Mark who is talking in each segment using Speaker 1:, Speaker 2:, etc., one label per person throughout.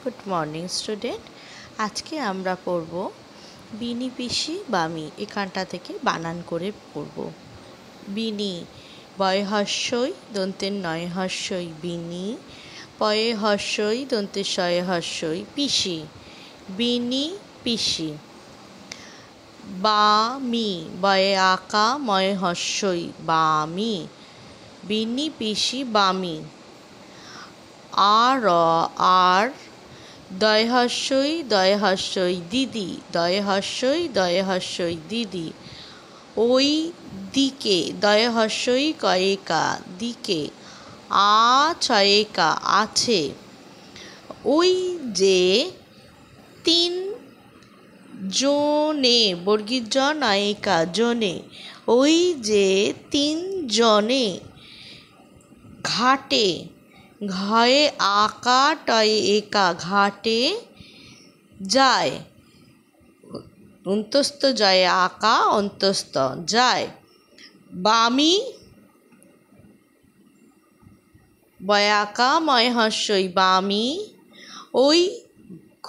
Speaker 1: Good morning student. আজকে আমরা পড়ব বিনি পিসি বামি। এখানটা থেকে বানান করে পড়ব। বিনি বয় হস্যই দন্তের নয় হস্যই বিনি, পয়ে হস্যই দন্তের শয়ে হস্যই পিসি, বিনি পিসি। বামি বয়ে আকা ময়ে হস্যই বামি, বিনি পিসি বামি। আর দয় হস্যই দিদি, দয় হস্যই দিদি। ওই দিকে দয় হস্যই কয়েকা দিকে, ছয়েকা আছে। ওই যে তিন জনে বর্গীর জ নয়েকা জনে, ওই যে তিন জনে ঘাটে, ঘয়ে আকা টয়ে একা ঘাটে যায়, অন্তস্থ জয়ে আকা অন্তস্থ যায়। বামি বয় আকা ময় হস্যই বামি, ওই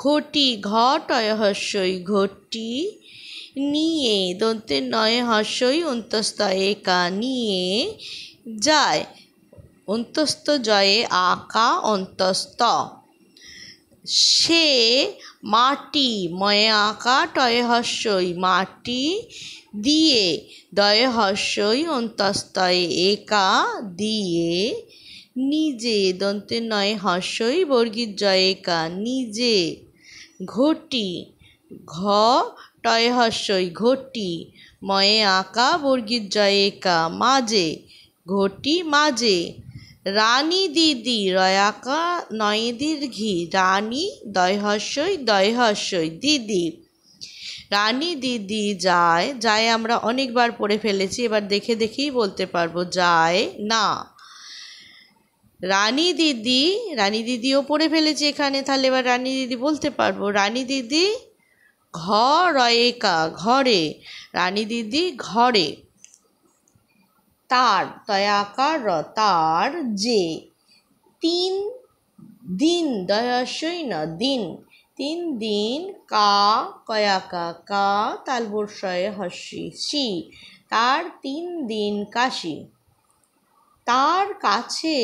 Speaker 1: ঘটি ঘ টয় হস্যই ঘটি নিয়ে দন্তের নয় হস্যই অন্তস্থ একা নিয়ে যায়, অন্তস্থ জয়ে আকা অন্তস্থ। সে মাটি ময়ে আকা টয়ে হস্যই মাটি দিয়ে দয়ে হস্যই অন্তস্থয়ে একা দিয়ে নিজে দন্তের নয় হস্যই বর্গীর জয়ে একা নিজে ঘটি, ঘ টয়ে হস্যই ঘটি ময়ে আকা বর্গীর জয়ে একা মাঝে ঘটি মাঝে। রানী দিদি রয়াকা নয় দীর্ঘি রানী দয় হস্যই দিদি। রানী দিদি যায়, যায় আমরা অনেকবার পড়ে ফেলেছি, এবার দেখে দেখেই বলতে পারবো যায় না। রানী দিদিও পড়ে ফেলেছি এখানে, তাহলে এবার রানী দিদি বলতে পারবো। রানী দিদি ঘরেকা ঘরে, রানী দিদি ঘরে। তার তয় আকার র তার যে তিন দিন দয় হস্যই না দিন, তিন দিন কা কয়াকা কা তালবর শয়ে হস্যি সি, তার তিন দিন কাশি। তার কাছে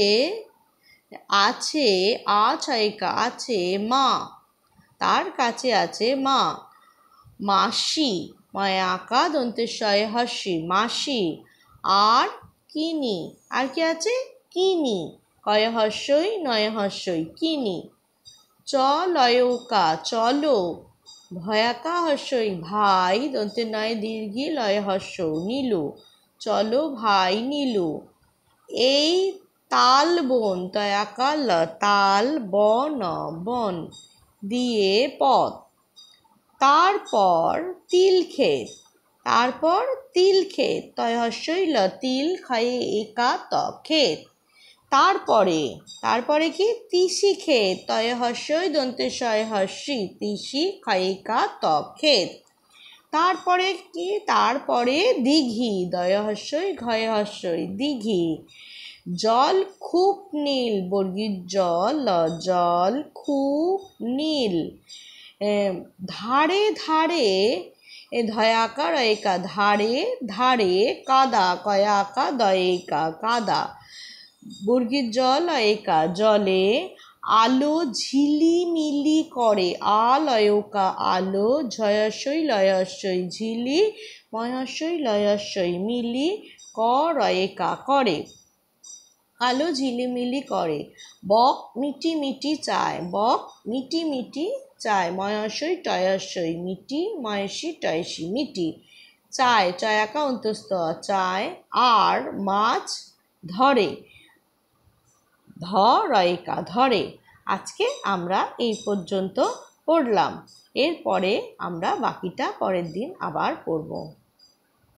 Speaker 1: আছে ছয়েকা আছে মা, তার কাছে আছে মা। মাসি ময় আকা দন্তের শয়ে হস্যি মাসি। আর কিনি, আর কি আছে কিনি কয়ে হস্যই নয় হস্যই কিনি। লয়কা চলো, ভয়াকা হস্যই ভাই দন্তের নয় দীর্ঘি লয় হস্য নীলু, চলো ভাই নীলু। এই তাল বন তয়াকা ল তাল বন বন দিয়ে পথ। তারপর তিল ক্ষেত, তারপর তিল ক্ষেত তয় হস্যই ল তিল খয়ে একা ত ক্ষেত। তারপরে কি তিসি ক্ষেত তয় হস্যই দন্তের শয়ে হস্যি তিসি খয়েকা ত ক্ষেত। তারপরে কি তারপরে দিঘি দয় হস্যই ঘয়ে হস্যই দিঘি। জল খুব নীল বর্গীর জল জল খুব নীল। ধারে ধারে ধয়াকা রয়েকা ধারে ধারে কাদা কয়াকা দয়েকা কাদা, বর্গীর জল একা জলে। আলো ঝিলিমিলি করে লয়কা আলো ঝয়স্যই লয়স্যই ঝিলি ময়স্যই লয়স্যই মিলি ক রয়েকা করে, আলো ঝিলিমিলি করে। বক মিটি মিটি চায়, বক মিটি মিটি চায় ময়স্যই টয়স্যই মিটি ময়সী টয়সী মিটি। চায় চয়াকা অন্তস্থ চায়। আর মাছ ধরে ধ রয়েকা ধরে। আজকে আমরা এই পর্যন্ত পড়লাম, এরপরে আমরা বাকিটা পরের দিন আবার পড়ব।